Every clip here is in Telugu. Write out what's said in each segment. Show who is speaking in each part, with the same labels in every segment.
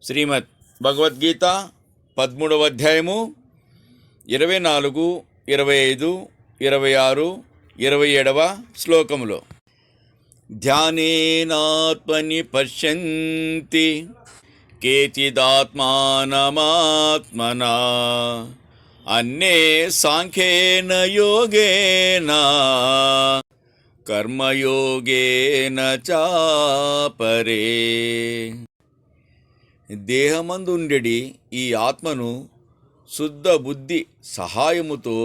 Speaker 1: శ్రీమద్ భగవద్గీత 13వ అధ్యాయము 24, 25, 26, 27వ శ్లోకములో ధ్యానేనాత్మని పశ్యంతి కేచిదాత్మానమాత్మనా అన్నే సాంఖ్యేన యోగేన కర్మయోగేన చాపరే. దేహమందుండెడి ఈ ఆత్మను శుద్ధ బుద్ధి సహాయముతో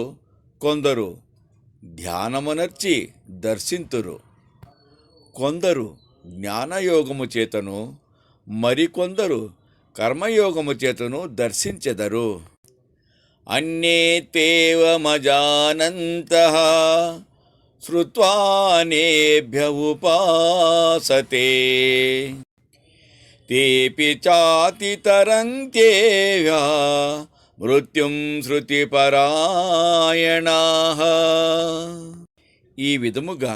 Speaker 1: కొందరు ధ్యానమనర్చి దర్శింతురు, కొందరు జ్ఞానయోగము చేతను, మరికొందరు కర్మయోగము చేతను దర్శించెదరు. అన్యే తేవమజానంతః శ్రుత్వానేభ్య ఉపాసతే తేపి చాతితరంత్యేవ మృత్యుం శృతిపరాయణాః. ఈ విధముగా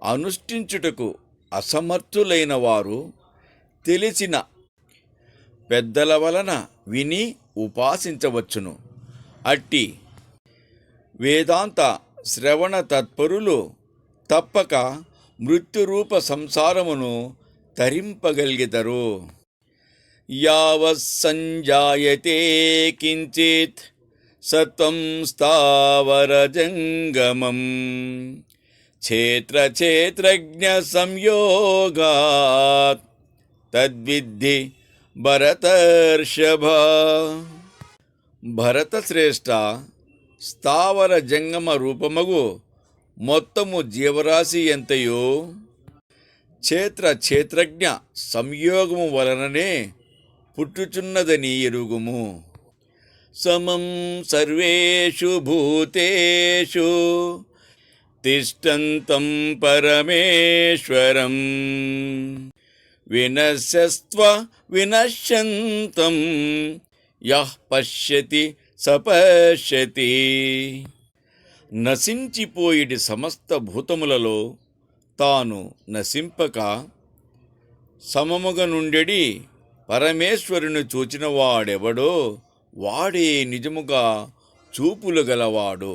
Speaker 1: అనుష్ఠించుటకు అసమర్థులైన వారు తెలిసిన పెద్దల వలన విని ఉపాసించవచ్చును. అట్టి వేదాంత శ్రవణ తత్పరులు తప్పక మృత్యురూప సంసారమును తరింపగలిగితరు. యావత్ సంజాయతే కించిత్ సత్వం స్థావర జంగమం క్షేత్రజ్ఞ సంయోగాత్ తద్విద్ధి భరతర్షభ. భరతశ్రేష్ఠ, స్థావర జంగమ రూపమగు మొత్తము జీవరాశి ఎంతయో క్షేత్రజ్ఞ సంయోగము వలననే పుట్టుచున్నదని ఎరుగుము. సమం సర్వేషు భూతేషు తిష్టంతం పరమేశ్వరం వినశ్యస్త్వ వినశ్యంతం యః పశ్యతి సపశ్యతి. నశించిపోయిడి సమస్త భూతములలో తాను నశింపక సమముగ నుండెడి పరమేశ్వరుని చూచిన వాడెవడో వాడే నిజముగా చూపులు గలవాడు.